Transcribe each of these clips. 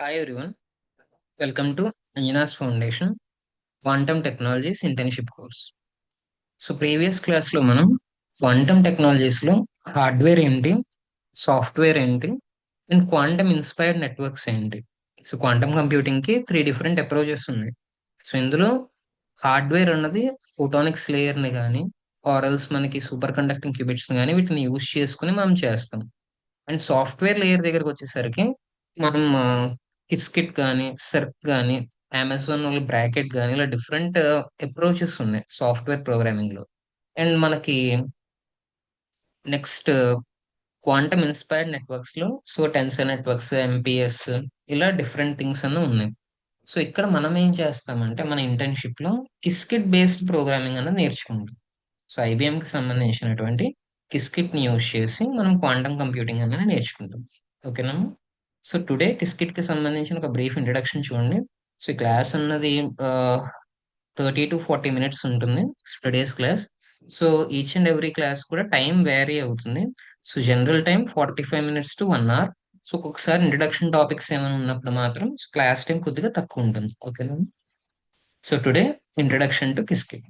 Hi everyone, welcome to Anjana's Foundation Quantum Technologies Internship Course. So previous క్లాస్లో మనం quantum టెక్నాలజీస్లో hardware ఏంటి, software ఏంటి, అండ్ క్వాంటమ్ ఇన్స్పైర్డ్ నెట్వర్క్స్ ఏంటి. So quantum కంప్యూటింగ్కి త్రీ డిఫరెంట్ అప్రోచెస్ ఉన్నాయి. సో ఇందులో హార్డ్వేర్ అన్నది ఫోటానిక్స్ లేయర్ని కానీ ఆర్ఎల్స్ మనకి సూపర్ కండక్టింగ్ క్యూబిట్స్ కానీ వీటిని యూజ్ చేసుకుని మనం చేస్తాం. అండ్ సాఫ్ట్వేర్ లేయర్ దగ్గరకు వచ్చేసరికి మనం కిస్కిట్ కానీ సెర్ప్ కానీ అమెజాన్ వాళ్ళ బ్రాకెట్ కానీ ఇలా డిఫరెంట్ అప్రోచెస్ ఉన్నాయి సాఫ్ట్వేర్ ప్రోగ్రామింగ్ లో. అండ్ మనకి నెక్స్ట్ క్వాంటమ్ ఇన్స్పైర్డ్ నెట్వర్క్స్ లో సో టెన్సర్ నెట్వర్క్స్ ఎంపీఎస్ ఇలా డిఫరెంట్ థింగ్స్ అన్నీ ఉన్నాయి. సో ఇక్కడ మనం ఏం చేస్తామంటే మన ఇంటర్న్షిప్ లో కిస్కిట్ బేస్డ్ ప్రోగ్రామింగ్ అనేది నేర్చుకుంటాం. సో IBM కి సంబంధించినటువంటి కిస్కిట్ ని యూజ్ చేసి మనం క్వాంటమ్ కంప్యూటింగ్ అనేది నేర్చుకుంటాం. ఓకేనా? సో టుడే కిస్కిట్ కి సంబంధించిన ఒక బ్రీఫ్ ఇంట్రడక్షన్ చూడండి. సో ఈ క్లాస్ అన్నది 30 to 40 minutes ఉంటుంది today's class. So each and every class కూడా టైం వేరీ అవుతుంది. So general time 45 minutes to 1 hour. So ఒక్కొక్కసారి ఇంట్రడక్షన్ టాపిక్స్ ఏమైనా ఉన్నప్పుడు మాత్రం క్లాస్ టైం కొద్దిగా తక్కువ ఉంటుంది. ఓకేనా? So today introduction to Qiskit.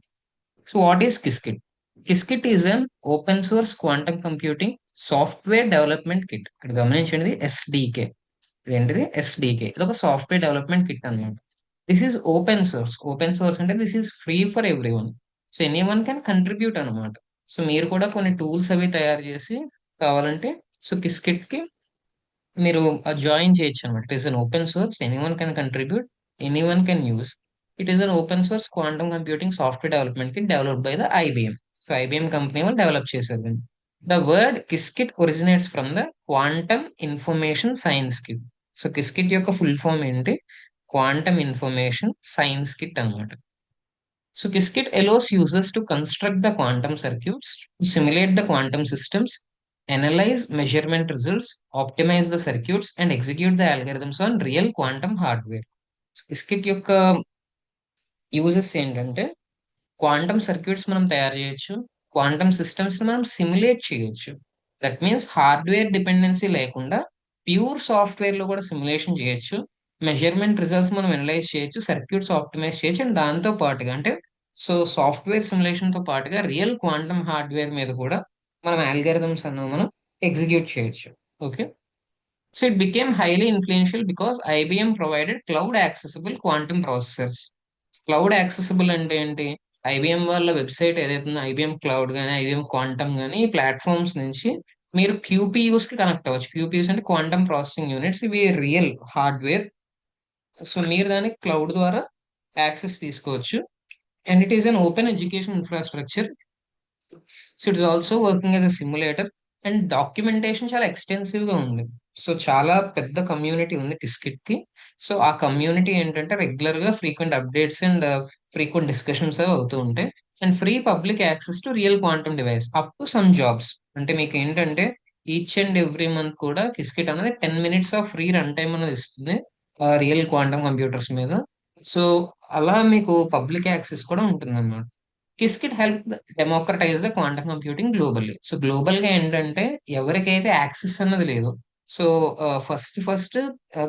So what is Qiskit? Qiskit is an open source quantum computing software development kit. ఇక్కడ గమనించండి SDK. ఏంటిది SDK? ఇది ఒక సాఫ్ట్వేర్ డెవలప్మెంట్ కిట్ అన్నమాట. This is open source. Open source అంటే this is free for everyone. So anyone can contribute అనమాట. So మీరు కూడా కొన్ని టూల్స్ అవి తయారు చేసి కావాలంటే సో కిస్కిట్ కి మీరు జాయిన్ చేయొచ్చు అనమాట. It is an open source, anyone can contribute, anyone can use. It is an open source quantum computing software development kit developed by the IBM. So IBM company వాళ్ళు develop చేశారు దీన్ని. The word Qiskit originates from the quantum information science kit. So Qiskit యొక్క full form ఏంటి? Quantum information science kit అన్నమాట. So Qiskit allows users to construct the quantum circuits, simulate the quantum systems, analyze measurement results, optimize the circuits, and execute the algorithms on real quantum hardware. So Qiskit యొక్క uses ఏంటంటే quantum circuits మనం తయారు చేయొచ్చు, quantum systems మనం simulate చేయొచ్చు. That means hardware dependency లేకుండా pure software లో కూడా సిమ్యులేషన్ చేయొచ్చు. మెజర్మెంట్ రిజల్ట్స్ మనం అనలైజ్ చేయొచ్చు, సర్క్యూట్స్ ఆప్టిమైజ్ చేయొచ్చు. అండ్ దాంతో పాటుగా అంటే సో సాఫ్ట్వేర్ సిమ్యులేషన్ తో పాటుగా రియల్ క్వాంటమ్ హార్డ్వేర్ మీద కూడా మనం ఆల్గరిథమ్స్ అన్న మనం ఎగ్జిక్యూట్ చేయొచ్చు. Okay. So it became highly influential because IBM provided cloud accessible quantum processors. Cloud accessible అంటే ఏంటి? IBM వాళ్ళ వెబ్సైట్ ఏదైతే ఉందో IBM క్లౌడ్ కానీ IBM క్వాంటమ్ కానీ ఈ ప్లాట్ఫామ్స్ నుంచి మీరు QPUs కి కనెక్ట్ అవ్వచ్చు. QPUs అంటే క్వాంటమ్ ప్రాసెసింగ్ యూనిట్స్. ఇవి రియల్ హార్డ్వేర్. సో మీరు దానికి క్లౌడ్ ద్వారా యాక్సెస్ తీసుకోవచ్చు. And it is an open education infrastructure. So it's also working as a simulator. And documentation చాలా ఎక్స్టెన్సివ్ గా ఉంది. సో చాలా పెద్ద కమ్యూనిటీ ఉంది కిస్కిట్ కి. సో ఆ కమ్యూనిటీ ఏంటంటే రెగ్యులర్ గా frequent updates and frequent discussions అవి అవుతూ ఉంటాయి. And free public access to real quantum device up to some jobs. అంటే మీకు ఏంటంటే ఈచ్ అండ్ ఎవ్రీ మంత్ కూడా కిస్కిట్ అనేది 10 minutes of free run time అనేది ఇస్తుంది రియల్ క్వాంటమ్ కంప్యూటర్స్ మీద. సో అలా మీకు పబ్లిక్ యాక్సెస్ కూడా ఉంటుంది అన్నమాట. Qiskit help democratize the quantum computing globally. So global గా ఏంటంటే ఎవరికైతే యాక్సెస్ అన్నది లేదు, సో ఫస్ట్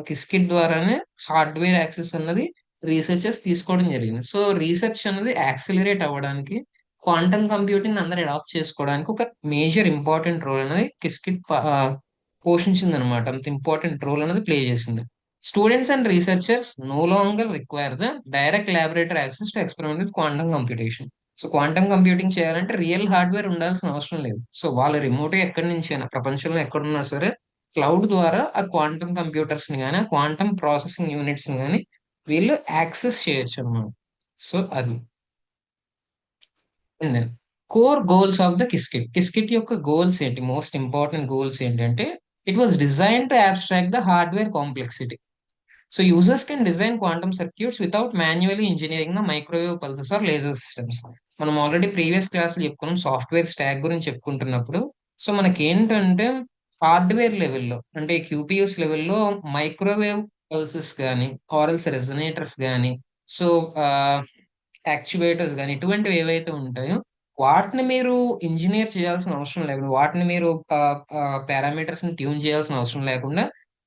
కిస్కిట్ ద్వారానే హార్డ్వేర్ యాక్సెస్ అన్నది రీసెర్చర్స్ తీసుకోవడం జరిగింది. సో రీసెర్చ్ అన్నది యాక్సిలరేట్ అవ్వడానికి, క్వాంటమ్ కంప్యూటింగ్ అందరు అడాప్ట్ చేసుకోవడానికి ఒక మేజర్ ఇంపార్టెంట్ రోల్ అనేది కిస్కిట్ పోషించింది అనమాట. అంత ఇంపార్టెంట్ రోల్ అనేది ప్లే చేసింది. Students and researchers no longer require the direct laboratory access to experiment with quantum computation. So quantum computing చేయాలంటే రియల్ హార్డ్వేర్ ఉండాల్సిన అవసరం లేదు. సో వాళ్ళు రిమోట్ గా ఎక్కడి నుంచి అయినా ప్రపంచంలో ఎక్కడున్నా సరే క్లౌడ్ ద్వారా ఆ క్వాంటమ్ కంప్యూటర్స్ ని కానీ క్వాంటమ్ ప్రాసెసింగ్ యూనిట్స్ ని కానీ వీళ్ళు యాక్సెస్ చేయొచ్చు అన్నమాట. సో అది core goals of the Qiskit. Qiskit యొక్క గోల్స్ ఏంటి? మోస్ట్ ఇంపార్టెంట్ గోల్స్ ఏంటంటే it was design to abstract the hardware complexity. So users can design quantum circuits without manually engineering the microwave pulses or laser systems. మనం already previous క్లాసులు చెప్పుకున్నాం software stock గురించి చెప్పుకుంటున్నప్పుడు. So మనకి ఏంటంటే hardware లెవెల్లో అంటే QPUs లెవెల్లో మైక్రోవేవ్ పల్సెస్ కానీ ఆర్ఎల్స్ రెజనేటర్స్ కానీ సో యాక్చువేటర్స్ కానీ ఇటువంటివి ఏవైతే ఉంటాయో వాటిని మీరు ఇంజనీర్ చేయాల్సిన అవసరం లేకుండా, వాటిని మీరు పారామీటర్స్ ని ట్యూన్ చేయాల్సిన అవసరం లేకుండా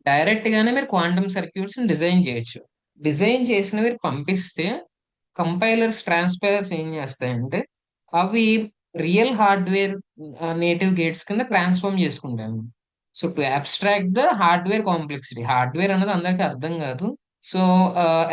డైరెక్ట్ గానే మీరు క్వాంటమ్ సర్క్యూట్స్ డిజైన్ చేయొచ్చు. డిజైన్ చేసిన మీరు పంపిస్తే కంపైలర్స్ ట్రాన్స్పైలర్స్ ఏం చేస్తాయంటే అవి రియల్ హార్డ్వేర్ నేటివ్ గేట్స్ కింద ట్రాన్స్ఫార్మ్ చేసుకుంటాను. So to abstract the hardware complexity, hardware అన్నది అందరికీ అర్థం కాదు. So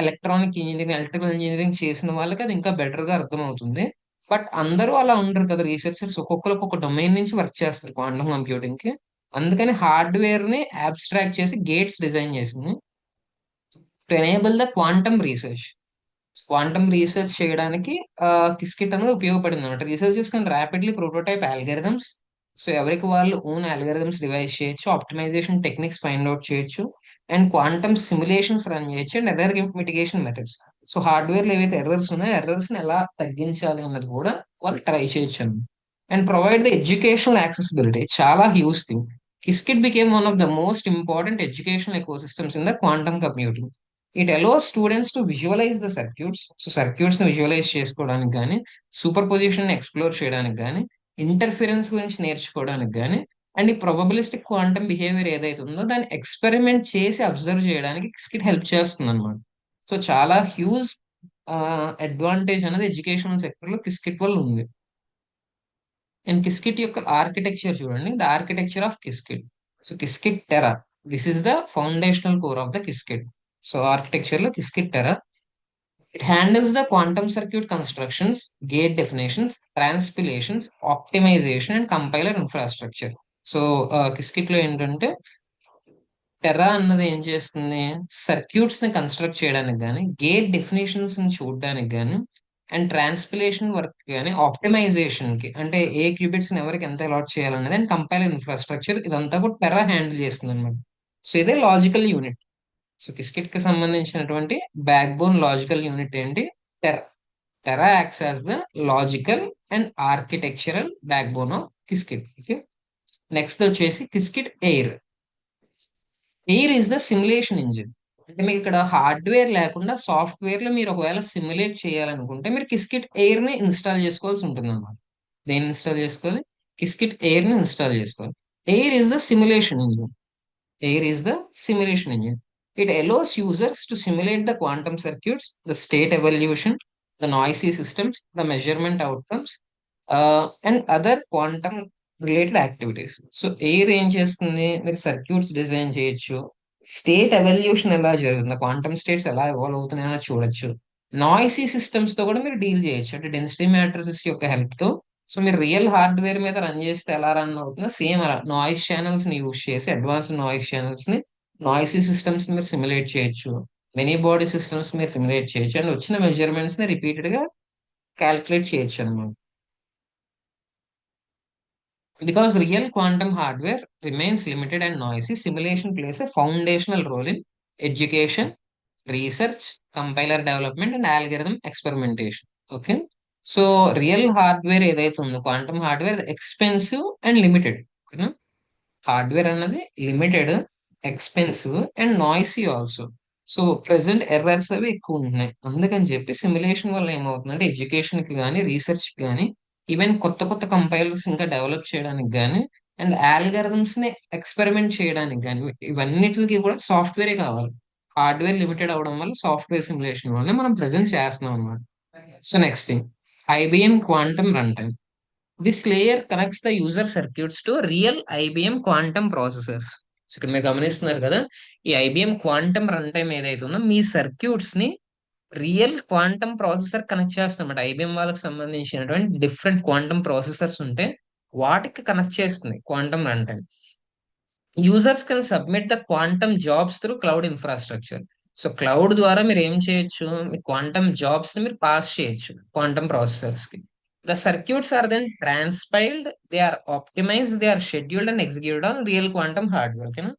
electronic engineering, electrical engineering చేసిన వాళ్ళకి అది ఇంకా బెటర్ గా అర్థం అవుతుంది. బట్ అందరూ అలా ఉండరు కదా, రీసెర్చర్స్ ఒక్కొక్కరు ఒక్కొక్క డొమైన్ నుంచి వర్క్ చేస్తారు క్వాంటమ్ కంప్యూటింగ్ కి. అందుకని హార్డ్వేర్ ని అబ్స్ట్రాక్ట్ చేసి గేట్స్ డిజైన్ చేసింది to enable the quantum research. Quantum research చేయడానికి కిస్కిట్ అనేది ఉపయోగపడింది అనమాట. Researchers can rapidly prototype algorithms. So ఎవరికి వాళ్ళు ఓన్ ఆల్గరిథమ్స్ డివైస్ చేయొచ్చు, ఆప్టిమైజేషన్ టెక్నిక్స్ ఫైండ్ అవుట్ చేయొచ్చు, అండ్ క్వాంటమ్ సిమ్యులేషన్స్ రన్ చేయొచ్చు, and other mitigation methods. So hardware లో ఏవైతే ఎర్రర్స్ ఉన్నాయో ఎర్రర్స్ ని ఎలా తగ్గించాలి అన్నది కూడా వాళ్ళు ట్రై చేయొచ్చు అన్నమాట. And provide the educational accessibility, చాలా huge thing. Qiskit became one of the most important educational ecosystems in the quantum computing. It allows students to visualize the circuits. So circuits ని విజువలైజ్ చేసుకోవడానికి కానీ, super position explore చేయడానికి కానీ, interference గురించి నేర్చుకోవడానికి కానీ, and ఈ ప్రొబబిలిస్టిక్ క్వాంటమ్ బిహేవియర్ ఏదైతే ఉందో దాన్ని ఎక్స్పెరిమెంట్ చేసి అబ్జర్వ్ చేయడానికి కిస్కిట్ హెల్ప్ చేస్తుంది అనమాట. సో చాలా హ్యూజ్ అడ్వాంటేజ్ అనేది ఎడ్యుకేషనల్ సెక్టర్ లో కిస్కిట్ వల్ల ఉంది. అండ్ కిస్కిట్ యొక్క ఆర్కిటెక్చర్ చూడండి, the architecture of Qiskit. So Qiskit Terra, this is the foundational core of the Qiskit. So architecture లో Qiskit Terra, it handles the quantum circuit constructions, gate definitions, transpilations, optimization, and compiler infrastructure. So Qiskit లో ఏంటంటే Terra అన్నది ఏం చేస్తుంది, circuits ని construct చేయడానికి కానీ, gate definitions ని చూడడానికి కానీ, అండ్ ట్రాన్స్పిలేషన్ వర్క్ కానీ, ఆప్టిమైజేషన్ కి అంటే ఏ క్యూబిట్స్ ని ఎవరికి ఎంత అలాట్ చేయాలన్నది, అండ్ కంపైలర్ ఇన్ఫ్రాస్ట్రక్చర్ ఇదంతా కూడా టెర్రా హ్యాండిల్ చేస్తుంది అనమాట. సో ఇదే లాజికల్ యూనిట్. సో కిస్కిట్ కి సంబంధించినటువంటి బ్యాక్ బోన్ లాజికల్ యూనిట్ ఏంటి, Terra. Terra acts as the logical and architectural backbone of Qiskit. Okay, next వచ్చేసి Qiskit Aer. Aer is the simulation engine. అంటే మీకు ఇక్కడ హార్డ్వేర్ లేకుండా software లో మీరు ఒకవేళ సిమ్యులేట్ చేయాలనుకుంటే మీరు కిస్కిట్ ఎయిర్ ని ఇన్స్టాల్ చేసుకోవాల్సి ఉంటుంది అనమాట. దేన్ని ఇన్స్టాల్ చేసుకోవాలి, కిస్కిట్ ఎయిర్ ని ఇన్స్టాల్ చేసుకోవాలి. Air is the simulation engine. Air is the simulation engine. It allows users to simulate the quantum circuits, the state evolution, the noisy systems, the measurement outcomes, and other quantum related activities. So air ఏం చేస్తుంది, మీరు circuits design చేయొచ్చు, state evolution ఎలా జరుగుతుంది, quantum states ఎలా evolve అవుతున్నాయో చూడొచ్చు, noisy systems తో కూడా మీరు డీల్ చేయొచ్చు, అంటే డెన్సిటీ మ్యాట్రిసెస్ యొక్క హెల్ప్ తో. సో మీరు రియల్ హార్డ్వేర్ మీద రన్ చేస్తే ఎలా రన్ అవుతుందో సేమ్ అలా నాయిస్ ఛానల్స్ ని యూజ్ చేసి, అడ్వాన్స్డ్ నాయిస్ ఛానల్స్ ని, నాయిసీ సిస్టమ్స్ ని మీరు సిమ్యులేట్ చేయొచ్చు, మెనీ బాడీ సిస్టమ్స్ మీరు సిమ్యులేట్ చేయొచ్చు, అండ్ వచ్చిన మెజర్మెంట్స్ ని రిపీటెడ్ గా క్యాల్కులేట్ చేయొచ్చు అనమాట. Because real quantum hardware remains limited and noisy, simulation plays a foundational role in education, research, compiler development, and algorithm experimentation. Okay. So real hardware ఏదైతే ఉందో quantum hardware expensive and limited. ఓకేనా, hardware అన్నది limited, expensive and noisy also. So present errors అవి ఎక్కువ ఉంటున్నాయి. అందుకని చెప్పి simulation వల్ల ఏమవుతుందంటే ఎడ్యుకేషన్ కి కానీ, రీసెర్చ్ కి కానీ, ఈవెన్ కొత్త కొత్త కంపైలర్స్ ఇంకా డెవలప్ చేయడానికి కానీ, అండ్ ఆల్గరిథమ్స్ ని ఎక్స్పెరిమెంట్ చేయడానికి కానీ, ఇవన్నిటికి కూడా సాఫ్ట్వేరే కావాలి. హార్డ్వేర్ లిమిటెడ్ అవడం వల్ల సాఫ్ట్వేర్ సిమ్యులేషన్ వల్ల మనం ప్రెసెంట్ చేస్తున్నాం అన్నమాట. So next thing, IBM quantum run time. This layer connects the user circuits to real IBM quantum processors. So ఇక్కడ మీరు గమనిస్తున్నారు కదా, ఈ ఐబిఎం క్వాంటమ్ రన్ టైమ్ ఏదైతే ఉందో మీ సర్క్యూట్స్ ని రియల్ క్వాంటమ్ ప్రాసెసర్ కనెక్ట్ చేస్తామన్నమాట. ఐబిఎం వాళ్ళకి సంబంధించినటువంటి డిఫరెంట్ క్వాంటమ్ ప్రాసెసర్స్ ఉంటే వాటికి కనెక్ట్ చేస్తుంది quantum run time. Users can submit the quantum jobs through cloud infrastructure. So cloud ద్వారా మీరు ఏం చేయొచ్చు, మీ క్వాంటమ్ జాబ్స్ ని మీరు పాస్ చేయొచ్చు క్వాంటమ్ ప్రాసెసర్స్ కి. The circuits are then transpiled, they are optimized, they are scheduled and executed on real quantum hardware. ఓకేనా,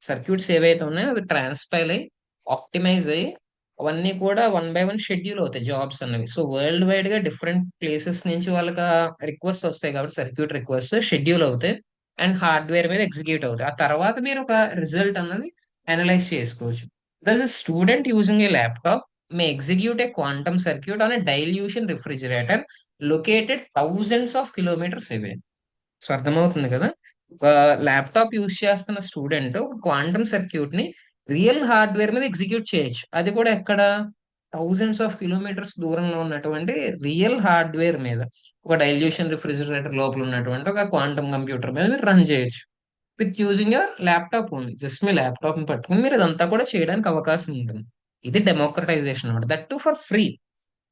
circuits ఏవైతే ఉన్నాయో అవి ట్రాన్స్పైల్ అయ్యి, ఆప్టిమైజ్ అయ్యి, అవన్నీ కూడా వన్ బై వన్ షెడ్యూల్ అవుతాయి జాబ్స్ అన్నవి. సో వరల్డ్ వైడ్ గా డిఫరెంట్ ప్లేసెస్ నుంచి వాళ్ళకి రిక్వెస్ట్ వస్తాయి కాబట్టి సర్క్యూట్ రిక్వెస్ట్ షెడ్యూల్ అవుతాయి అండ్ హార్డ్వేర్ మీద ఎగ్జిక్యూట్ అవుతాయి. ఆ తర్వాత మీరు ఒక రిజల్ట్ అన్నది అనలైజ్ చేసుకోవచ్చు. దస్ student using a laptop may execute a quantum circuit on a dilution refrigerator located thousands of kilometers away. So అర్థమవుతుంది కదా, ఒక ల్యాప్టాప్ యూస్ చేస్తున్న స్టూడెంట్ ఒక క్వాంటమ్ సర్క్యూట్ ని రియల్ హార్డ్వేర్ మీద ఎగ్జిక్యూట్ చేయొచ్చు. అది కూడా ఎక్కడ, థౌజండ్స్ ఆఫ్ కిలోమీటర్స్ దూరంలో ఉన్నటువంటి రియల్ హార్డ్వేర్ మీద, ఒక డైల్యూషన్ రిఫ్రిజిరేటర్ లోపల ఉన్నటువంటి ఒక క్వాంటమ్ కంప్యూటర్ మీద మీరు రన్ చేయొచ్చు with using your laptop only. Just me laptop ని పట్టుకుని మీరు ఇదంతా కూడా చేయడానికి అవకాశం ఉంటుంది. ఇది డెమోక్రటైజేషన్ అనమాట, దట్ టు ఫర్ ఫ్రీ.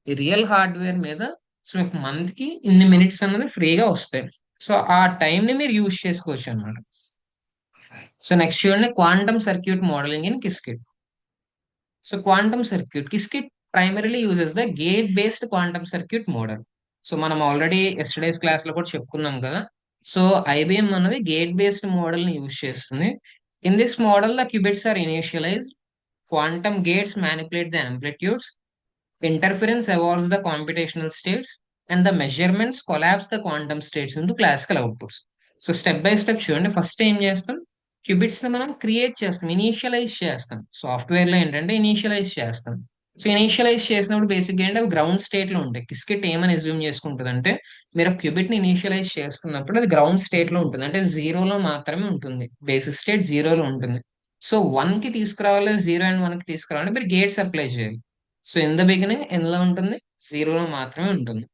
ఈ రియల్ హార్డ్వేర్ మీద సో మీకు మంత్ కి ఇన్ని మినిట్స్ అన్నది ఫ్రీగా వస్తాయి. సో ఆ టైం ని మీరు యూజ్ చేసుకోవచ్చు అనమాట. సో నెక్స్ట్ చూడండి, quantum circuit modelling in Qiskit. So quantum circuit Qiskit primarily uses the gate based quantum circuit model. సో మనం ఆల్రెడీ ఎస్టర్డేస్ క్లాస్ లో కూడా చెప్పుకున్నాం కదా. సో ఐబిఎం అన్నది గేట్ బేస్డ్ మోడల్ ని యూజ్ చేస్తుంది. In this model the qubits are initialised, quantum gates manipulate the amplitudes, interference evolves the computational states, and the measurements collapse the quantum states into classical outputs. So step by step చూడండి. First ఏం చేస్తాం, qubits ని మనం create చేస్తాం, initialise చేస్తాం. Software లో ఏంటంటే initialise చేస్తాం. సో ఇనీషియలైజ్ చేసినప్పుడు బేసిక్ ఏంటంటే అవి గ్రౌండ్ స్టేట్ లో ఉంటాయి. కిస్కెట్ ఏమని అజ్యూమ్ చేసుకుంటుంది అంటే, మీరు క్యూబిట్ ని ఇనీషియలైజ్ చేస్తున్నప్పుడు అది గ్రౌండ్ స్టేట్ లో ఉంటుంది, అంటే జీరోలో మాత్రమే ఉంటుంది, బేసిక్ స్టేట్ జీరోలో ఉంటుంది. సో వన్ కి తీసుకురావాలి, జీరో అండ్ వన్ కి తీసుకురావాలి, మీరు గేట్స్ అప్లై చేయాలి. సో ఇన్ ద బిగినింగ్ ఎందులో ఉంటుంది, జీరోలో మాత్రమే ఉంటుంది.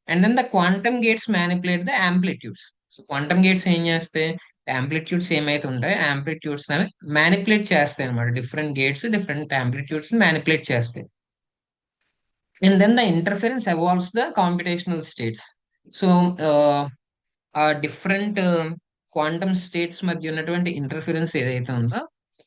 And then the quantum gates manipulate the amplitudes. So quantum gates ఏం చేస్తాయి, యాంప్లిట్యూడ్స్ ఏమైతే ఉంటాయో యాంప్లిట్యూడ్స్ అవి మ్యానిపులేట్ చేస్తాయి అనమాట. Different gates different amplitudes manipulate చేస్తాయి. And then the interference evolves the computational states. So ఆ డిఫరెంట్ క్వాంటమ్ స్టేట్స్ మధ్య ఉన్నటువంటి ఇంటర్ఫరెన్స్ ఏదైతే ఉందో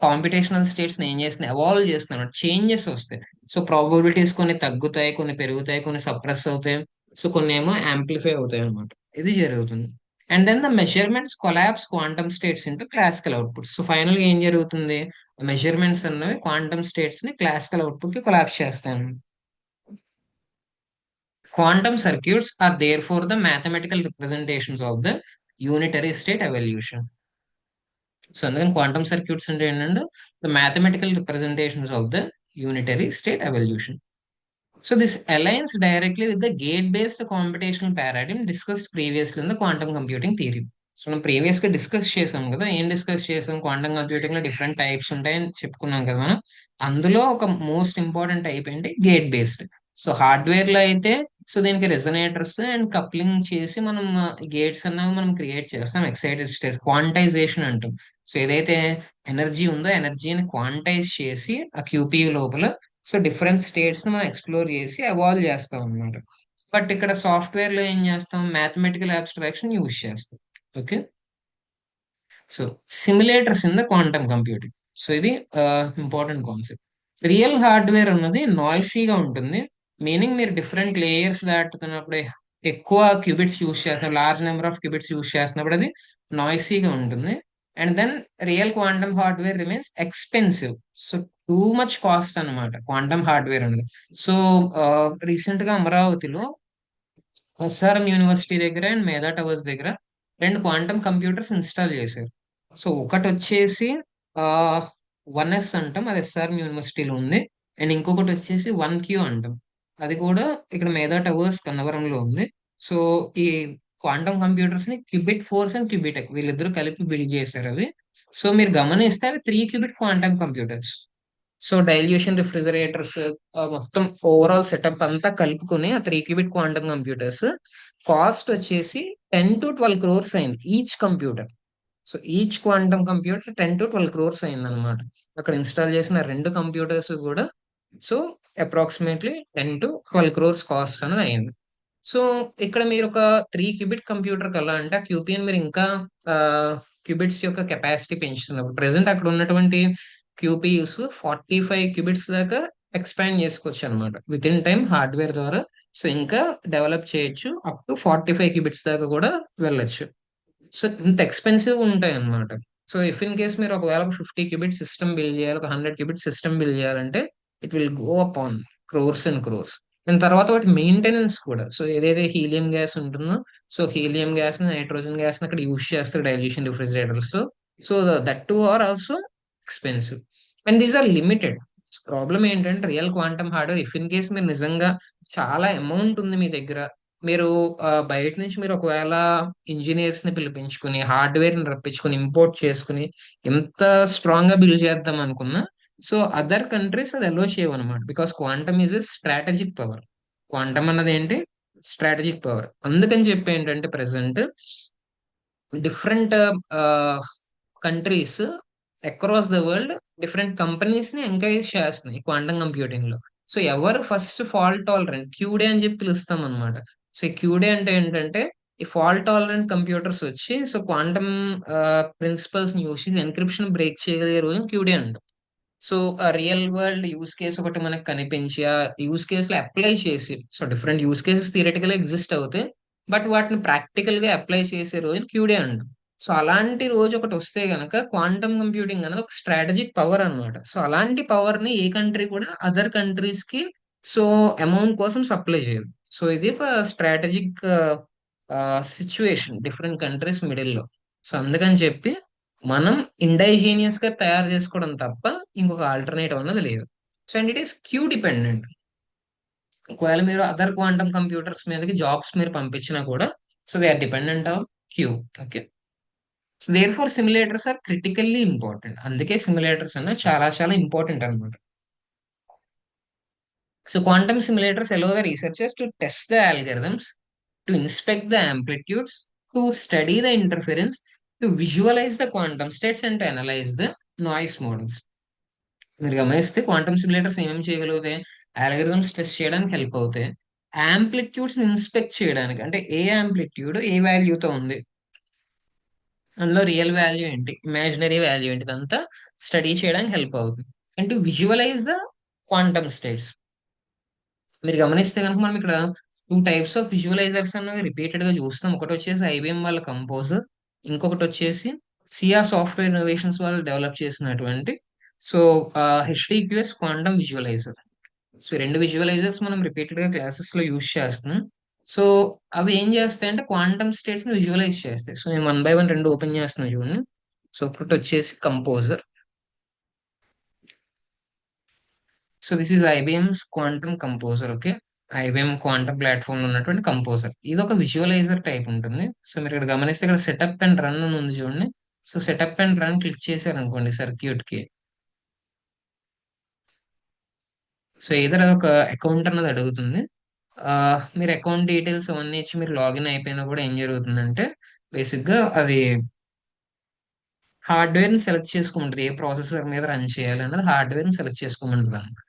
కాంపిటేషనల్ స్టేట్స్ ఏం చేస్తున్నాయి, ఎవాల్వ్ చేస్తున్నాయి, చేంజెస్ వస్తాయి. సో ప్రాబబిలిటీస్ కొన్ని తగ్గుతాయి, కొన్ని పెరుగుతాయి, కొన్ని సప్రెస్ అవుతాయి, సో కొన్ని ఏమో యాంప్లిఫై అవుతాయి అనమాట. ఇది జరుగుతుంది. And then the measurements collapse quantum states into classical output. So final గా ఏం జరుగుతుంది, మెజర్మెంట్స్ అన్నవి క్వాంటమ్ స్టేట్స్ ని క్లాసికల్ అవుట్పుట్ కి కొలాప్స్ చేస్తాయి. Quantum circuits are therefore the mathematical representations of the unitary state evolution. So, then quantum circuits and the mathematical representations of the unitary state evolution. So, this aligns directly with the gate-based computational paradigm discussed previously in the quantum computing theory. So మనం previous గా discuss చేసాం కదా, ఏం discuss చేసాం, quantum computing లో different types ఉంటాయని చెప్పుకున్నాం కదా మనం. అందులో ఒక మోస్ట్ ఇంపార్టెంట్ టైప్ ఏంటి, గేట్ బేస్డ్. సో హార్డ్వేర్ లో అయితే సో దీనికి రెజనేటర్స్ అండ్ కప్లింగ్ చేసి మనం గేట్స్ అన్నవి మనం క్రియేట్ చేస్తాం, ఎక్సైటెడ్ స్టేట్స్ క్వాంటైజేషన్ అంటాం. సో ఏదైతే ఎనర్జీ ఉందో ఎనర్జీని క్వాంటైజ్ చేసి ఆ క్యూపీయూ లోపల సో డిఫరెంట్ స్టేట్స్ ని మనం ఎక్స్ప్లోర్ చేసి ఎవాల్వ్ చేస్తాం అన్నమాట. బట్ ఇక్కడ సాఫ్ట్వేర్ లో ఏం చేస్తాం, మ్యాథమెటికల్ అబ్స్ట్రాక్షన్ యూజ్ చేస్తాం. Okay. So simulators in the quantum computing. So ఇది ఇంపార్టెంట్ కాన్సెప్ట్. రియల్ హార్డ్వేర్ అన్నది నాయిసీగా ఉంటుంది. మీనింగ్ మీరు డిఫరెంట్ లేయర్స్ దాటుతున్నప్పుడు ఎక్కువ క్యూబిట్స్ యూస్ చేస్తున్నప్పుడు, large number of qubits use చేస్తున్నప్పుడు అది నాయిసీగా ఉంటుంది. And then real quantum hardware remains expensive. So too much cost అన్నమాట క్వాంటమ్ హార్డ్వేర్ అనేది. సో రీసెంట్ గా అమరావతిలో ఎస్ఆర్ఎం యూనివర్సిటీ దగ్గర అండ్ మేధా టవర్స్ దగ్గర రెండు క్వాంటమ్ కంప్యూటర్స్ ఇన్స్టాల్ చేశారు. సో ఒకటి వచ్చేసి ఆ 1S అంటాం, అది ఎస్ఆర్ఎం యూనివర్సిటీలో ఉంది. అండ్ ఇంకొకటి వచ్చేసి 1Q అంటాం, అది కూడా ఇక్కడ మేధా టవర్స్ కన్నవరంలో ఉంది. సో ఈ క్వాంటమ్ కంప్యూటర్స్ ని క్యూబిట్ ఫోర్స్ అండ్ క్యూబిటెక్ వీళ్ళిద్దరూ కలిపి బిల్డ్ చేశారు అవి. సో మీరు గమనిస్తే అవి 3 qubit quantum computers. So dilution refrigerators మొత్తం ఓవరాల్ సెటప్ అంతా కలుపుకొని ఆ 3 క్యూబిట్ క్వాంటమ్ కంప్యూటర్స్ కాస్ట్ వచ్చేసి 10 to 12 crores అయింది each computer. So each quantum computer 10 to 12 crores అయింది అనమాట. అక్కడ ఇన్స్టాల్ చేసిన రెండు కంప్యూటర్స్ కూడా so approximately 10 to 12 crores cost అనేది అయింది. సో ఇక్కడ మీరు ఒక 3 క్యూబిట్ కంప్యూటర్ కల్లా అంటే ఆ క్యూపీఎన్ మీరు ఇంకా క్యూబిట్స్ యొక్క కెపాసిటీ పెంచుతున్నప్పుడు ప్రెసెంట్ అక్కడ ఉన్నటువంటి క్యూపీయూస్ 45 క్యూబిట్స్ దాకా ఎక్స్పాండ్ చేసుకోవచ్చు అనమాట విత్ ఇన్ టైం హార్డ్వేర్ ద్వారా. సో ఇంకా డెవలప్ చేయొచ్చు, అప్ టు 45 క్యూబిట్స్ దాకా కూడా వెళ్ళొచ్చు. సో ఇంత ఎక్స్పెన్సివ్ ఉంటాయి అన్నమాట. సో ఇఫ్ ఇన్ కేస్ మీరు ఒకవేళ ఒక 50 క్యూబిట్ సిస్టమ్ బిల్డ్ చేయాలి, ఒక 100 క్యూబిట్ సిస్టమ్ బిల్డ్ చేయాలంటే it will go up on crores and crores. And తర్వాత వాటి మెయింటెనెన్స్ కూడా. సో ఏదైతే హీలియం గ్యాస్ ఉంటుందో so helium gas nitrogen gas అక్కడ యూజ్ చేస్తారు డైల్యూషన్ రిఫ్రిజిరేటర్స్ లో. So that two are also expensive and these are limited. Problem ఏంటంటే real quantum hardware if in case మీరు నిజంగా చాలా అమౌంట్ ఉంది మీ దగ్గర, మీరు బయట నుంచి మీరు ఒకవేళ ఇంజనీర్స్ ని పిలిపించుకుని హార్డ్వేర్ ని రప్పించుకుని ఇంపోర్ట్ చేసుకుని ఎంత స్ట్రాంగ్ గా బిల్డ్ చేద్దాం అనుకున్నా, సో అదర్ కంట్రీస్ అది అలో చేయవు అనమాట. Because quantum is a strategic power. Quantum అన్నది ఏంటి? Strategic power. అందుకని చెప్పి ఏంటంటే present different countries across the world different companies ని ఎంకరేజ్ చేస్తున్నాయి క్వాంటమ్ కంప్యూటింగ్ లో. సో ఎవరు ఫస్ట్ ఫాల్ట్ టాలరెంట్ క్యూడే అని చెప్పి పిలుస్తాం అనమాట. సో ఈ క్యూడే అంటే ఏంటంటే ఈ ఫాల్ట్ టాలరెంట్ కంప్యూటర్స్ వచ్చి సో క్వాంటమ్ ప్రిన్సిపల్స్ ని యూస్ చేసి ఎన్క్రిప్షన్ బ్రేక్ చేయగలిగే రోజు క్యూడే అంట. సో ఆ రియల్ వరల్డ్ యూస్ కేస్ ఒకటి మనకు కనిపించి ఆ యూస్ కేస్ లో అప్లై చేసి, so different use cases theoretical exist అవుతాయి, బట్ వాటిని ప్రాక్టికల్ గా అప్లై చేసే రోజు క్యూడే అంట. సో అలాంటి రోజు ఒకటి వస్తే గనక క్వాంటమ్ కంప్యూటింగ్ అనేది ఒక స్ట్రాటజిక్ పవర్ అన్నమాట. సో అలాంటి పవర్ ని ఏ కంట్రీ కూడా అదర్ కంట్రీస్ కి సో అమౌంట్ కోసం సప్లై చేయదు. సో ఇది ఒక strategic situation different countries middle లో. సో అందుకని చెప్పి మనం ఇండైజీనియస్ గా తయారు చేసుకోవడం తప్ప ఇంకొక ఆల్టర్నేటివ్ అన్నది లేదు. So and it is queue dependent. ఒకవేళ మీరు అదర్ క్వాంటమ్ కంప్యూటర్స్ మీదకి జాబ్స్ మీరు పంపించినా కూడా so they are dependent on queue. Okay. So therefore simulators are critically important. అందుకే సిమ్యులేటర్స్ అన్న చాలా చాలా ఇంపార్టెంట్ అనమాట. So quantum simulators allow the researchers to test the algorithms, to inspect the amplitudes, to study the interference, to visualize the quantum states and to analyze the noise models. మీరు గమనిస్తే quantum simulators ఏమేమి చేయగలుగుతాయి? Algorithms test చేయడానికి help అవుతాయి. Amplitudes inspect చేయడానికి, అంటే ఏ amplitude ఏ వాల్యూతో ఉంది, అందులో రియల్ వాల్యూ ఏంటి, ఇమాజినరీ వాల్యూ ఏంటి, ఇదంతా స్టడీ చేయడానికి హెల్ప్ అవుతుంది. And to visualize the quantum states. మీరు గమనిస్తే కనుక మనం ఇక్కడ టూ టైప్స్ ఆఫ్ విజువలైజర్స్ అన్నవి రిపీటెడ్ గా చూస్తాం. ఒకటి వచ్చేసి ఐబిఎం వాళ్ళ కంపోజర్, ఇంకొకటి వచ్చేసి సియా సాఫ్ట్వేర్ ఇన్నోవేషన్స్ వాళ్ళు డెవలప్ చేసినటువంటి సో హెచ్డిక్యూఎస్ క్వాంటమ్ విజువలైజర్. సో ఈ రెండు విజువలైజర్స్ మనం రిపీటెడ్ గా క్లాసెస్ లో యూజ్ చేస్తున్నాం. సో అవి ఏం చేస్తాయి అంటే క్వాంటమ్ స్టేట్స్ ని విజువలైజ్ చేస్తాయి. సో నేను వన్ బై వన్ రెండు ఓపెన్ చేస్తున్నాను చూడండి. సో ఒకటి వచ్చేసి composer. So this is IBM's quantum composer. Okay. IBM quantum platform లో ఉన్నటువంటి కంపోజర్ ఇది ఒక విజువలైజర్ టైప్ ఉంటుంది. సో మీరు ఇక్కడ గమనిస్తే ఇక్కడ సెటప్ అండ్ రన్ అని ఉంది చూడండి. So setup and run click చేశారు అనుకోండి సర్క్యూట్ కి, సో ఏదో ఒక అకౌంట్ అన్నది అడుగుతుంది. ఆ, మీరు అకౌంట్ డీటెయిల్స్ అవన్నీ ఇచ్చి మీరు లాగిన్ అయిపోయినా కూడా ఏం జరుగుతుందంటే బేసిక్ గా అది హార్డ్వేర్ ని సెలెక్ట్ చేసుకోమంటుంది, ఏ ప్రాసెసర్ మీద రన్ చేయాలి అన్నది హార్డ్వేర్ ని సెలెక్ట్ చేసుకోమంటుంది అనమాట.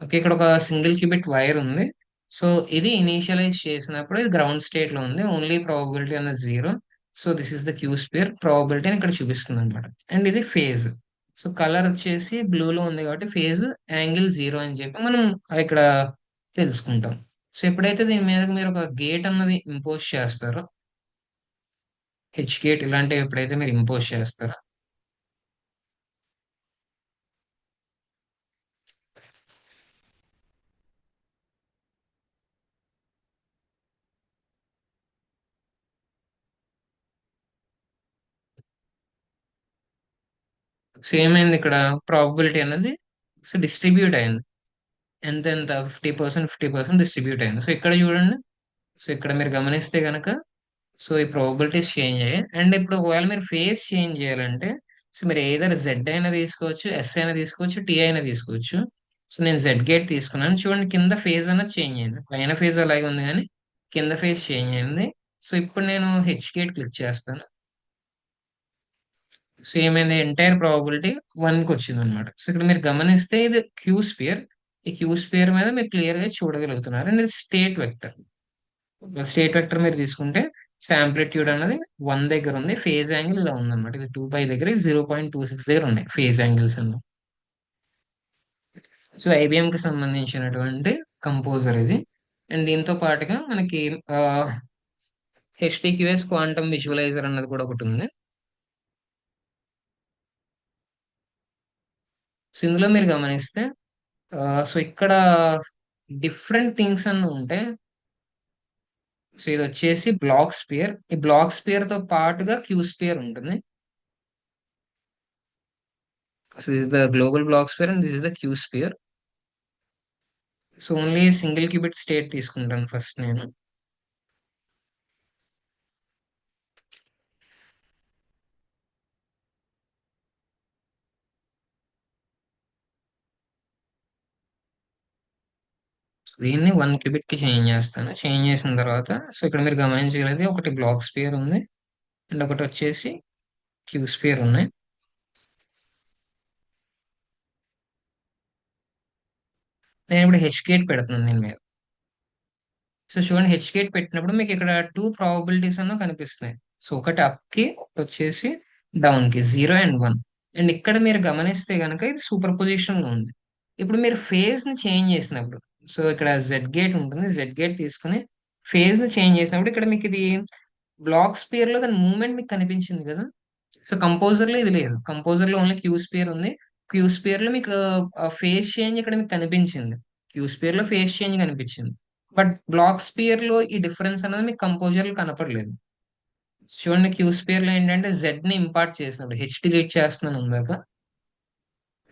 ఓకే. ఇక్కడ ఒక సింగిల్ క్యూబిట్ వైర్ ఉంది. సో ఇది ఇనీషియలైజ్ చేసినప్పుడు ఇది గ్రౌండ్ స్టేట్ లో ఉంది, ఓన్లీ ప్రాబబిలిటీ అన్నది zero. So this is the Q sphere probability అని ఇక్కడ చూపిస్తుంది అనమాట. అండ్ ఇది ఫేజ్. సో కలర్ వచ్చేసి బ్లూ లో ఉంది కాబట్టి ఫేజ్ యాంగిల్ జీరో అని చెప్పి మనం ఇక్కడ తెలుసుకుంటాం. సో ఎప్పుడైతే దీని మీద మీరు ఒక గేట్ అన్నది ఇంపోజ్ చేస్తారో, హెచ్ గేట్ ఇలాంటివి ఎప్పుడైతే మీరు ఇంపోజ్ చేస్తారో, సో ఏమైంది ఇక్కడ ప్రాబబిలిటీ అనేది సో డిస్ట్రిబ్యూట్ అయింది. ఎంత ఎంత 50%, 50% డిస్ట్రిబ్యూట్ అయింది. సో ఇక్కడ చూడండి. సో ఇక్కడ మీరు గమనిస్తే కనుక సో ఈ ప్రాబబిలిటీస్ చేంజ్ అయ్యాయి. అండ్ ఇప్పుడు ఒకవేళ మీరు ఫేస్ చేంజ్ చేయాలంటే సో మీరు ఏదైనా జెడ్ అయినా తీసుకోవచ్చు, ఎస్ అయినా తీసుకోవచ్చు, టీ అయినా తీసుకోవచ్చు. సో నేను జెడ్ గేట్ తీసుకున్నాను చూడండి, కింద ఫేజ్ అనేది చేంజ్ అయింది, పైన ఫేజ్ అలాగే ఉంది కానీ కింద ఫేజ్ చేంజ్ అయింది. సో ఇప్పుడు నేను హెచ్ గేట్ క్లిక్ చేస్తాను. సో ఏమైంది, ఎంటైర్ ప్రాబబిలిటీ వన్కి వచ్చింది అనమాట. సో ఇక్కడ మీరు గమనిస్తే ఇది క్యూ స్పియర్. ఈ క్యూ స్పియర్ మీద మీరు క్లియర్ గా చూడగలుగుతున్నారు. అండ్ ఇది స్టేట్ వెక్టర్. స్టేట్ వెక్టర్ మీరు తీసుకుంటే యాంప్లిట్యూడ్ అనేది 1 దగ్గర ఉంది, ఫేజ్ యాంగిల్ ఇలా ఉందన్నమాట. ఇది 2π దగ్గర, 0.26 దగ్గర ఉన్నాయి ఫేజ్ యాంగిల్స్ అన్ని. సో ఐబిఎం కి సంబంధించినటువంటి కంపోజర్ ఇది. అండ్ దీంతో పాటుగా మనకి హెచ్డిక్యూఎస్ క్వాంటమ్ విజువలైజర్ అన్నది కూడా ఒకటి ఉంది. సో ఇందులో మీరు గమనిస్తే సో ఇక్కడ డిఫరెంట్ థింగ్స్ అన్ని ఉంటాయి. సో ఇది వచ్చేసి బ్లాక్ స్పియర్. ఈ బ్లాక్ స్పియర్ తో పాటుగా క్యూ స్పియర్ ఉంటుంది. So this is the global black sphere and this is the Q sphere. So only single qubit state తీసుకుంటాను ఫస్ట్ నేను. దీన్ని 1 క్యూబిట్ కి చేంజ్ చేస్తాను. చేంజ్ చేసిన తర్వాత సో ఇక్కడ మీరు గమనించగలిగితే ఒకటి బ్లాక్ స్పియర్ ఉంది అండ్ ఒకటి వచ్చేసి క్యూ స్పియర్ ఉన్నాయి. నేను ఇప్పుడు హెచ్ గేట్ పెడుతున్నాను దీని మీద. సో చూడండి, హెచ్ గేట్ పెట్టినప్పుడు మీకు ఇక్కడ టూ ప్రాబబిలిటీస్ అన్న కనిపిస్తున్నాయి. సో ఒకటి అప్ కి, ఒకటి వచ్చేసి డౌన్ కి, 0 అండ్ 1. అండ్ ఇక్కడ మీరు గమనిస్తే కనుక ఇది సూపర్ పొజిషన్ లో ఉంది. ఇప్పుడు మీరు ఫేజ్ ని చేంజ్ చేసినప్పుడు, సో ఇక్కడ జెడ్ గేట్ ఉంటుంది, జెడ్ గేట్ తీసుకుని ఫేజ్ ని చేంజ్ చేసినప్పుడు ఇక్కడ మీకు ఇది బ్లాక్ స్పియర్ లో దాని మూవ్మెంట్ మీకు కనిపించింది కదా. సో కంపోజర్ లో ఇది లేదు, కంపోజర్ లో ఓన్లీ క్యూ స్పియర్ ఉంది. క్యూ స్పియర్ లో మీకు ఫేస్ చేంజ్ ఇక్కడ మీకు కనిపించింది. క్యూ స్పియర్ లో ఫేస్ చేంజ్ కనిపించింది. బట్ బ్లాక్ స్పియర్ లో ఈ డిఫరెన్స్ అనేది మీకు కంపోజర్ లో కనపడలేదు. చూడండి, క్యూ స్పియర్ లో ఏంటంటే జెడ్ ని ఇంపార్ట్ చేసినప్పుడు హెచ్ డిలీట్ చేస్తున్నాను ఉందాక.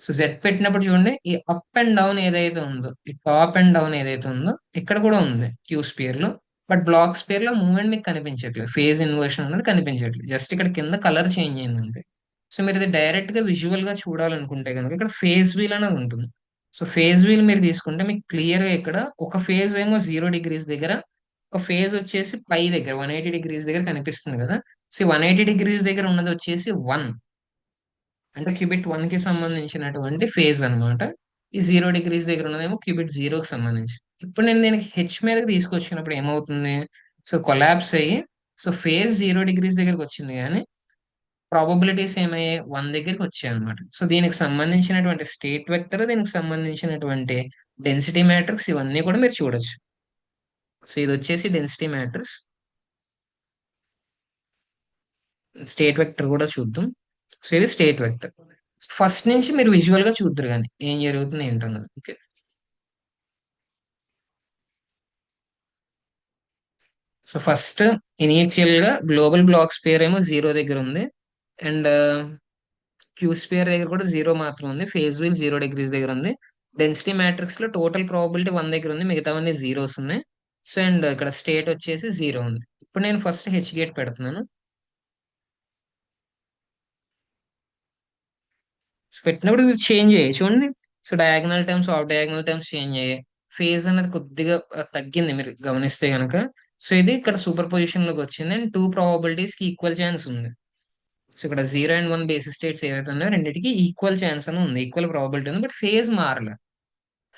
సో జెడ్ పెట్టినప్పుడు చూడండి, ఈ అప్ అండ్ డౌన్ ఏదైతే ఉందో, ఈ టాప్ అండ్ డౌన్ ఏదైతే ఉందో ఇక్కడ కూడా ఉంది క్యూ స్పియర్ లో. బట్ బ్లాక్ స్పియర్ లో మూవ్మెంట్ మీకు కనిపించట్లేదు, ఫేజ్ ఇన్వర్షన్ అనేది కనిపించట్లేదు. జస్ట్ ఇక్కడ కింద కలర్ చేంజ్ అయింది అంతే. సో మీరు ఇది డైరెక్ట్ గా విజువల్ గా చూడాలనుకుంటే కనుక ఇక్కడ ఫేజ్ వీల్ అనేది ఉంటుంది. సో ఫేజ్ వీల్ మీరు తీసుకుంటే మీకు క్లియర్ గా ఇక్కడ ఒక ఫేజ్ ఏమో 0 డిగ్రీస్ దగ్గర, ఒక ఫేజ్ వచ్చేసి పై దగ్గర 180 డిగ్రీస్ దగ్గర కనిపిస్తుంది కదా. సో 180 డిగ్రీస్ దగ్గర ఉన్నది వచ్చేసి 1, అంటే క్యూబిట్ 1 కి సంబంధించినటువంటి ఫేజ్ అన్నమాట. ఈ 0 డిగ్రీస్ దగ్గర ఉన్నదేమో క్యూబిట్ 0 కి సంబంధించి. ఇప్పుడు నేను దీనికి హెచ్ మీదకి తీసుకొచ్చినప్పుడు ఏమవుతుంది, సో కొలాప్స్ అయ్యి, సో ఫేజ్ 0 డిగ్రీస్ దగ్గరికి వచ్చింది కానీ ప్రాబబిలిటీస్ ఏమయ్యాయి, 1 దగ్గరికి వచ్చాయి అనమాట. సో దీనికి సంబంధించినటువంటి స్టేట్ వెక్టర్, దీనికి సంబంధించినటువంటి డెన్సిటీ మ్యాట్రిక్స్, ఇవన్నీ కూడా మీరు చూడొచ్చు. సో ఇది వచ్చేసి డెన్సిటీ మ్యాట్రిక్స్, స్టేట్ వెక్టర్ కూడా చూద్దాం. సో ఇది స్టేట్ వెక్టర్. ఫస్ట్ నుంచి మీరు విజువల్ గా చూద్దరు కానీ ఏం జరుగుతుంది ఏంటన్నది. ఓకే. సో ఫస్ట్ ఇనీషియల్ గా గ్లోబల్ బ్లాక్స్ పేర్ ఏమో 0 దగ్గర ఉంది. అండ్ క్యూ స్పియర్ దగ్గర కూడా 0 మాత్రం ఉంది. ఫేజ్ వీల్ 0 డిగ్రీస్ దగ్గర ఉంది. డెన్సిటీ మ్యాట్రిక్స్ లో టోటల్ ప్రాబిలిటీ 1 దగ్గర ఉంది, మిగతావన్నీ జీరోస్ ఉన్నాయి. సో అండ్ ఇక్కడ స్టేట్ వచ్చేసి 0 ఉంది. ఇప్పుడు నేను ఫస్ట్ హెచ్ గేట్ పెడుతున్నాను. సో పెట్టినప్పుడు ఇవి చేంజ్ అయ్యాయి చూడండి. So diagonal terms, of diagonal terms change అయ్యాయి. ఫేజ్ అనేది కొద్దిగా తగ్గింది మీరు గమనిస్తే గనక. సో ఇది ఇక్కడ సూపర్ పొజిషన్ లోకి వచ్చింది అండ్ టూ ప్రాబబిలిటీస్ కి ఈక్వల్ ఛాన్స్ ఉంది. సో ఇక్కడ 0 అండ్ 1 బేసిస్ స్టేట్స్ ఏవైతే ఉన్నాయో రెండింటికి ఈక్వల్ ఛాన్స్ అని ఉంది, ఈక్వల్ ప్రాబిలిటీ ఉంది. బట్ ఫేజ్ మారలే.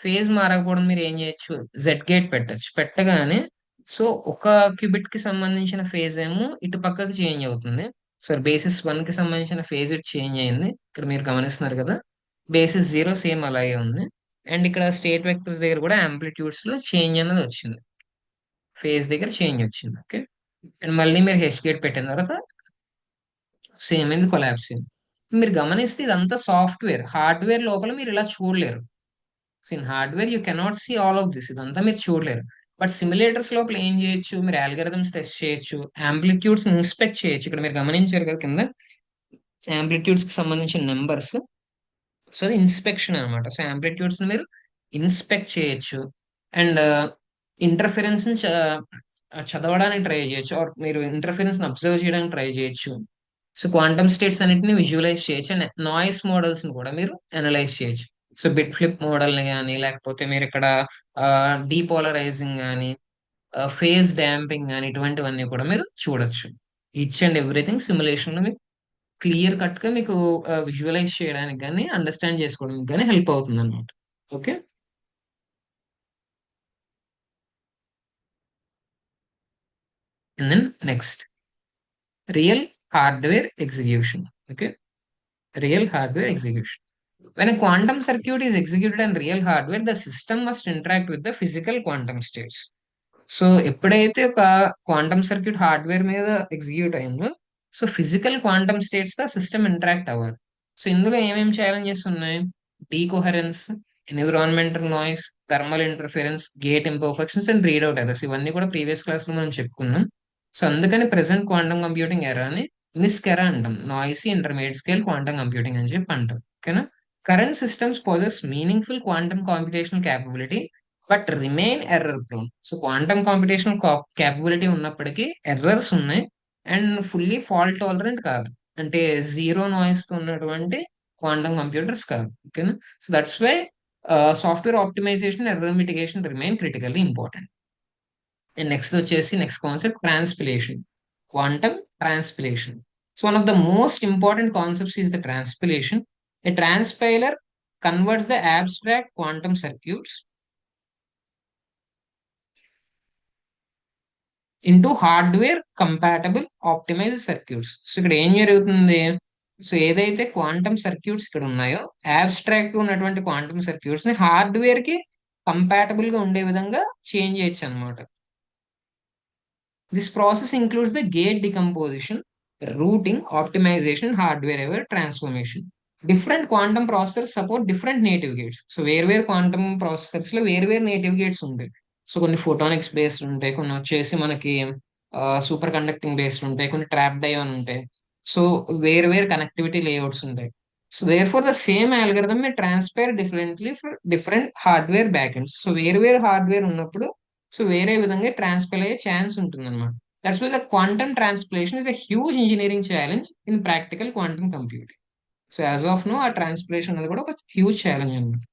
ఫేజ్ మారకపోవడం మీరు ఏం చేయొచ్చు, జెడ్ గేట్ పెట్టచ్చు. పెట్టగానే సో ఒక క్యూబిట్ కి సంబంధించిన ఫేజ్ ఏమో ఇటు పక్కకి చేంజ్ అవుతుంది. సో బేసిస్ 1 కి సంబంధించిన ఫేజ్ ఇటు చేంజ్ అయింది, ఇక్కడ మీరు గమనిస్తున్నారు కదా. బేసిస్ 0 సేమ్ అలాగే ఉంది. అండ్ ఇక్కడ స్టేట్ వెక్టర్స్ దగ్గర కూడా ఆంప్లిట్యూడ్స్ లో చేంజ్ అనేది వచ్చింది, ఫేజ్ దగ్గర చేంజ్ వచ్చింది. ఓకే. అండ్ మళ్ళీ మీరు హెచ్ గేట్ పెట్టిన తర్వాత సేమ్ అయింది, కొలాప్స్ అయింది. మీరు గమనిస్తే ఇదంతా సాఫ్ట్వేర్, హార్డ్వేర్ లోపల మీరు ఇలా చూడలేరు. So in hardware you cannot see all of this, ఇదంతా మీరు చూడలేరు. బట్ సిమ్యులేటర్స్ లోపల ఏం చేయొచ్చు, మీరు ఆల్గరిథమ్స్ టెస్ట్ చేయొచ్చు, ఆంప్లిట్యూడ్స్ ఇన్స్పెక్ట్ చేయొచ్చు. ఇక్కడ మీరు గమనించారు కదా కింద ఆంప్లిట్యూడ్స్ కి సంబంధించిన నెంబర్స్. సో అది ఇన్స్పెక్షన్ అనమాట. సో ఆంప్లిట్యూడ్స్ ని మీరు ఇన్స్పెక్ట్ చేయొచ్చు. అండ్ ఇంటర్ఫిరెన్స్ ని చదవడానికి ట్రై చేయొచ్చు, ఆర్ మీరు ఇంటర్ఫిరెన్స్ ని అబ్జర్వ్ చేయడానికి ట్రై చేయొచ్చు. సో క్వాంటమ్ స్టేట్స్ అన్నిటిని విజువలైజ్ చేయొచ్చు అండ్ నాయిస్ మోడల్స్ ని కూడా మీరు అనలైజ్ చేయొచ్చు. సో బిట్ ఫ్లిప్ మోడల్ ని కానీ, లేకపోతే మీరు ఇక్కడ డీపోలరైజింగ్ కానీ, ఫేజ్ డాంపింగ్ కానీ, ఇటువంటివన్నీ కూడా మీరు చూడొచ్చు. ఈచ్ అండ్ ఎవ్రీథింగ్ సిమ్యులేషన్ లో మీకు క్లియర్ కట్ గా మీకు విజువలైజ్ చేయడానికి కానీ, అండర్స్టాండ్ చేసుకోవడానికి కానీ హెల్ప్ అవుతుంది అనమాట. Okay. And then next, real hardware execution. Okay. Real hardware execution. When a quantum circuit is executed in real hardware, the system must interact with the physical quantum states. So ఎప్పుడైతే ఒక quantum circuit hardware మీద execute అయిందో, so physical quantum states తో system interact అవ్వాలి. So ఇందులో ఏమేమి challenges ఉన్నాయి, decoherence, environmental noise, thermal interference, gate imperfections and readout errors, ఇవన్నీ కూడా ప్రీవియస్ క్లాస్ లో మనం చెప్పుకున్నాం. సో అందుకని ప్రెసెంట్ క్వాంటమ్ కంప్యూటింగ్ ఎరాని నిస్క్ ఎరా అంటాం, noisy intermediate scale quantum computing అని చెప్పి అంటాం. ఓకేనా. Current systems possess meaningful quantum computational capability but remain error prone. So quantum competition capability ఉన్నప్పటికీ ఎర్రర్స్ ఉన్నాయి, అండ్ ఫుల్లీ ఫాల్ట్ టాలరెంట్ కాదు. అంటే జీరో నాయిస్ తో ఉన్నటువంటి క్వాంటమ్ కంప్యూటర్స్ కాదు. ఓకేనా? So that's why software optimisation, error mitigation remain critically important. And next వచ్చేసి next concept transpilation, quantum transpilation. So one of the most important concepts is the transpilation. A transpiler converts the abstract quantum circuits into hardware compatible optimise circuits. So ఇక్కడ ఏం జరుగుతుంది? So ఏదైతే quantum circuits ఇక్కడ ఉన్నాయో, abstract ఉన్నటువంటి quantum circuits ని hardware కి compatible గా ఉండే విధంగా చేంజ్ చేయొచ్చు అనమాట. This process includes the gate decomposition, routing, optimization, hardware aware transformation. Different quantum processors support different native gates. So వేర్వేరు క్వాంటమ్ ప్రాసెసర్స్ లో వేర్వేరు నేటివ్ గేట్స్ ఉంటాయి. సో కొన్ని ఫోటానిక్స్ బేస్డ్ ఉంటాయి, కొన్ని వచ్చేసి మనకి సూపర్ కండక్టింగ్ బేస్డ్ ఉంటాయి, కొన్ని ట్రాప్ డయోన్ ఉంటాయి. సో వేర్వేరు కనెక్టివిటీ లేఅవుట్స్ ఉంటాయి. So there for the same algorithm may transpire differently for different hardware backends. So వేర్వేరు హార్డ్వేర్ ఉన్నప్పుడు సో వేరే విధంగా ట్రాన్స్ఫర్ అయ్యే ఛాన్స్ ఉంటుంది అనమాట. That's why the quantum transpilation is a huge engineering challenge in practical quantum computing. So as of now uh transpilation అనేది కూడా ఒక హ్యూజ్ ఛాలెంజ్ అనమాట.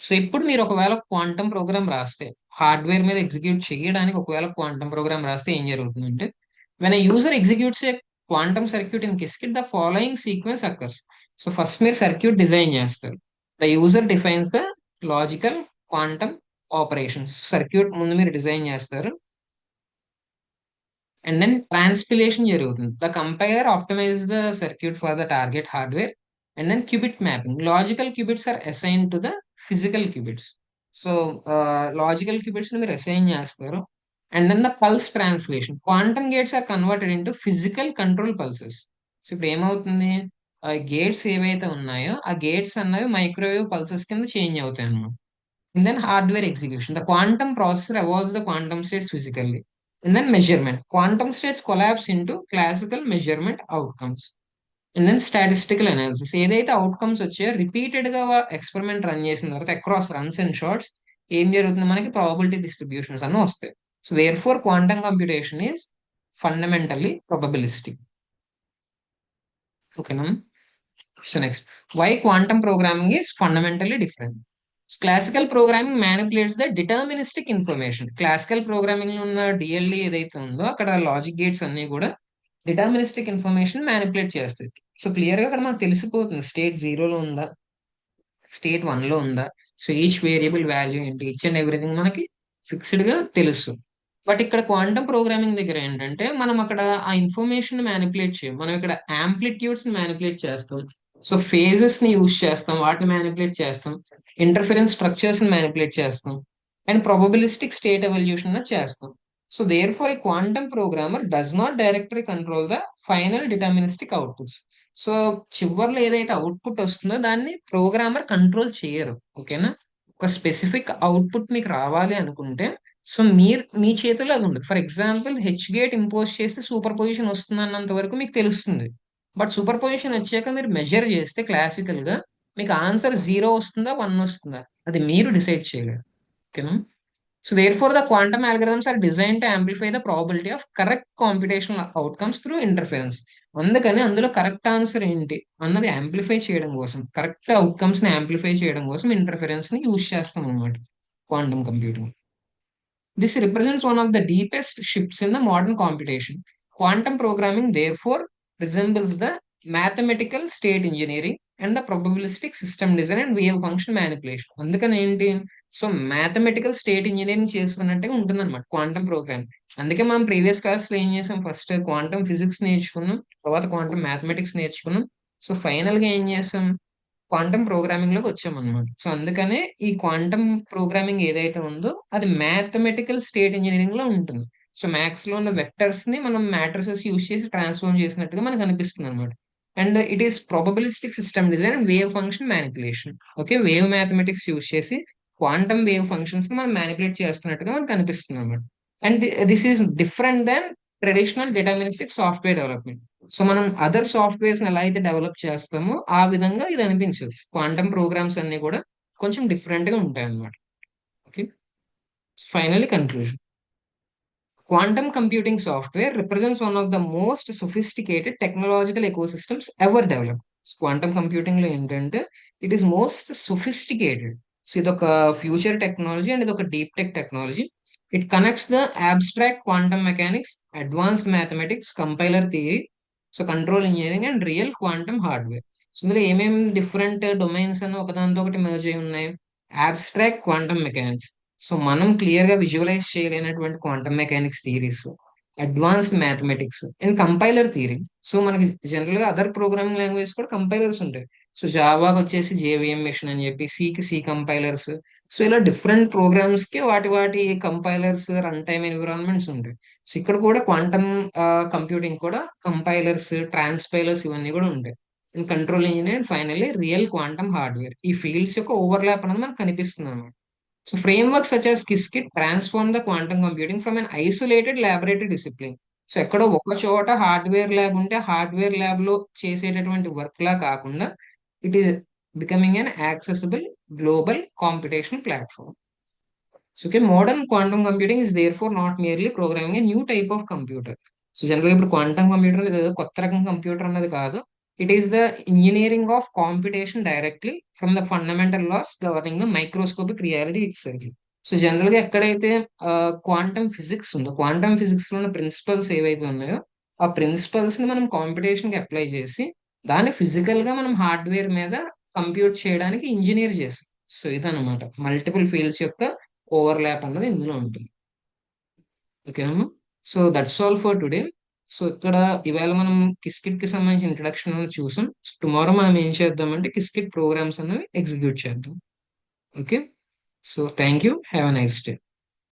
సో ఇప్పుడు మీరు ఒకవేళ క్వాంటమ్ ప్రోగ్రామ్ రాస్తే, హార్డ్వేర్ మీద ఎగ్జిక్యూట్ చేయడానికి ఒకవేళ క్వాంటమ్ ప్రోగ్రామ్ రాస్తే ఏం జరుగుతుందంటే, when a user executes a quantum circuit in Qiskit the following sequence occurs. So first మీరు సర్క్యూట్ డిజైన్ చేస్తారు. The user defines the logical quantum operations. Circuit ముందు మీరు డిజైన్ చేస్తారు, అండ్ దెన్ ట్రాన్స్పిలేషన్ జరుగుతుంది. The compiler optimise the circuit for the target hardware, and then qubit mapping. Logical qubits are assign to the physical qubits. So logical qubits ని మీరు assign చేస్తారు. And then the pulse translation, quantum gates are converted into physical control pulses. So ఇప్పుడు ఏమవుతుంది? ఆ gates ఏవైతే ఉన్నాయో ఆ gates అన్నవి మైక్రోవేవ్ పల్సెస్ కింద చేంజ్ అవుతాయి అన్నమాట. And then hardware execution. The quantum processor evolves the quantum states physically. And then measurement. Quantum states collapse into classical measurement outcomes. And then statistical analysis. ఏదైతే outcomes వచ్చాయో repeated గా experiment run చేసిన తర్వాత across runs and shorts ఏం జరుగుతుంది? మనకి probability distributions అన్నీ వస్తాయి. So therefore quantum computation is fundamentally probabilistic. ఓకేనా? So next, why quantum programming is fundamentally different. So classical programming manipulates the deterministic information. Classical programming లో ఉన్న DLD ఏదైతే ఉందో అక్కడ లాజిక్ గేట్స్ అన్ని కూడా డిటర్మినిస్టిక్ ఇన్ఫర్మేషన్ మ్యానిపులేట్ చేస్తాయి. So clear గా అక్కడ మనకు తెలిసిపోతుంది స్టేట్ జీరోలో ఉందా, స్టేట్ వన్ లో ఉందా. సో ఈచ్ వేరియబుల్ వాల్యూ ఏంటి, ఈచ్ అండ్ ఎవ్రీథింగ్ మనకి ఫిక్స్డ్ గా తెలుసు. బట్ ఇక్కడ క్వాంటమ్ ప్రోగ్రామింగ్ దగ్గర ఏంటంటే మనం అక్కడ ఆ ఇన్ఫర్మేషన్ మ్యానిపులేట్ చేయం. మనం ఇక్కడ యాంప్లిట్యూడ్స్ ని మ్యానిపులేట్ చేస్తాం. సో ఫేజెస్ ని యూజ్ చేస్తాం, వాటిని మ్యానిపులేట్ చేస్తాం, ఇంటర్ఫరెన్స్ స్ట్రక్చర్స్ ని మ్యానిపులేట్ చేస్తాం, అండ్ probabilistic స్టేట్ ఎవల్యూషన్ చేస్తాం. So there for a quantum programmer does not directly control the final deterministic outputs. So చివర్లో ఏదైతే అవుట్పుట్ వస్తుందో దాన్ని ప్రోగ్రామర్ కంట్రోల్ చేయరు. ఓకేనా? ఒక స్పెసిఫిక్ అవుట్పుట్ మీకు రావాలి అనుకుంటే సో మీరు మీ చేతుల్లో అది ఉండదు. For example H gate impose చేస్తే సూపర్ పొజిషన్ వస్తుంది అన్నంత వరకు మీకు తెలుస్తుంది. బట్ సూపర్ పొజిషన్ వచ్చాక మీరు మెజర్ చేస్తే క్లాసికల్ గా మీకు ఆన్సర్ జీరో వస్తుందా, వన్ వస్తుందా, అది మీరు డిసైడ్ చేయలేరు. ఓకేనా? So therefore the quantum algorithms are design to amplify the probability of correct computational outcomes through interference. అందుకని అందులో కరెక్ట్ ఆన్సర్ ఏంటి అన్నది యాంప్లిఫై చేయడం కోసం, కరెక్ట్ అవుట్కమ్స్ ని యాంప్లిఫై చేయడం కోసం ఇంటర్ఫరెన్స్ ని యూజ్ చేస్తాం అనమాట quantum computing. This represents one of the deepest shifts in the modern computation. Quantum programming, therefore, resembles the mathematical state engineering and the probabilistic system design and wave function manipulation. అందుకని ఏంటి? So mathematical state engineering చేస్తున్నట్టుగా ఉంటుంది అనమాట quantum programme. అందుకే మనం previous class లో ఏం చేసాం? ఫస్ట్ క్వాంటమ్ ఫిజిక్స్ నేర్చుకున్నాం, తర్వాత క్వాంటమ్ మ్యాథమెటిక్స్ నేర్చుకున్నాం. సో ఫైనల్ గా ఏం చేసాం? క్వాంటమ్ ప్రోగ్రామింగ్ లోకి వచ్చామన్నమాట. సో అందుకనే ఈ క్వాంటమ్ ప్రోగ్రామింగ్ ఏదైతే ఉందో అది మ్యాథమెటికల్ స్టేట్ ఇంజనీరింగ్ లో ఉంటుంది. సో మ్యాథ్స్ లో ఉన్న వెక్టర్స్ ని మనం మ్యాట్రిసెస్ యూస్ చేసి ట్రాన్స్ఫార్మ్ చేసినట్టుగా మనకు అనిపిస్తుంది అనమాట. And it is probabilistic system design and wave function manipulation. Okay, wave mathematics use చేసి క్వాంటమ్ వేవ్ ఫంక్షన్స్ ని మనం మ్యానిపులేట్ చేస్తున్నట్టుగా మనకు అనిపిస్తుంది అనమాట. And this is different than traditional deterministic software development. So మనం అదర్ సాఫ్ట్వేర్స్ ఎలా అయితే డెవలప్ చేస్తామో ఆ విధంగా ఇది అనిపించదు. క్వాంటమ్ ప్రోగ్రామ్స్ అన్ని కూడా కొంచెం డిఫరెంట్ గా ఉంటాయి అన్నమాట. Finally, conclusion. Quantum computing software represents one of the most sophisticated technological ecosystems ever developed. Quantum computing లో ఏంటంటే it is most sophisticated. So ఇదొక ఫ్యూచర్ టెక్నాలజీ అండ్ ఇదొక deep tech technology. It connects the abstract quantum mechanics, advanced mathematics, compiler theory, so control engineering and real quantum hardware. So ఇందులో ఏమేమి different domains అని ఒకదానితో ఒకటి merge అయి ఉన్నాయి. abstract quantum mechanics, so మనం clear గా విజువలైజ్ చేయలేనటువంటి quantum mechanics theories, advanced mathematics and compiler theory. So మనకి జనరల్ గా అదర్ ప్రోగ్రామింగ్ లాంగ్వేజ్ కూడా కంపైలర్స్ ఉంటాయి. సో జావాకి వచ్చేసి జేవిఎం మిషన్ అని చెప్పి, సికి సి కంపైలర్స్. సో ఇలా డిఫరెంట్ ప్రోగ్రామ్స్ కి వాటి వాటి కంపైలర్స్, రన్ టైమ్ ఎన్విరాన్మెంట్స్ ఉంటాయి. సో ఇక్కడ కూడా క్వాంటమ్ కంప్యూటింగ్ కూడా కంపైలర్స్, ట్రాన్స్పైలర్స్ ఇవన్నీ కూడా ఉంటాయి. And control engineer and finally real quantum hardware, ఈ ఫీల్డ్స్ యొక్క ఓవర్లాప్ అనేది మనకు కనిపిస్తుంది అన్నమాట. So frameworks such as Qiskit transform the quantum computing from an isolated laboratory discipline. So ఎక్కడో ఒక చోట హార్డ్వేర్ ల్యాబ్ ఉంటే హార్డ్వేర్ ల్యాబ్ లో చేసేటటువంటి వర్క్ లా కాకుండా it is becoming an accessible global computational platform. So okay, modern quantum computing is therefore not merely programming a new type of computer. So జనరల్గా ఇప్పుడు క్వాంటమ్ కంప్యూటర్ ఏదో కొత్త రకం కంప్యూటర్ అన్నది కాదు. It is the engineering of competition directly from the fundamental loss governing the microscopic reality it self. So general గా ఎక్కడైతే quantum physics ఉందో, క్వాంటమ్ ఫిజిక్స్ లో ఉన్న ప్రిన్సిపల్స్ ఏవైతే ఉన్నాయో ఆ ప్రిన్సిపల్స్ ని మనం కాంపిటీషన్ కి అప్లై చేసి దాన్ని ఫిజికల్ గా మనం హార్డ్వేర్ మీద కంప్యూట్ చేయడానికి ఇంజనీర్ చేస్తాం. సో ఇదన్నమాట మల్టిపుల్ ఫీల్డ్స్ యొక్క ఓవర్లాప్ అన్నది ఇందులో ఉంటుంది. ఓకేనమ్మా. So that's all for today. So ఇక్కడ ఇవాళ మనం కిస్కిట్ కి సంబంధించిన ఇంట్రడక్షన్ అనేది చూసాం. టుమారో మనం ఏం చేద్దామంటే కిస్కిట్ ప్రోగ్రామ్స్ అనేవి ఎగ్జిక్యూట్ చేద్దాం. Okay. So thank you, have a nice day.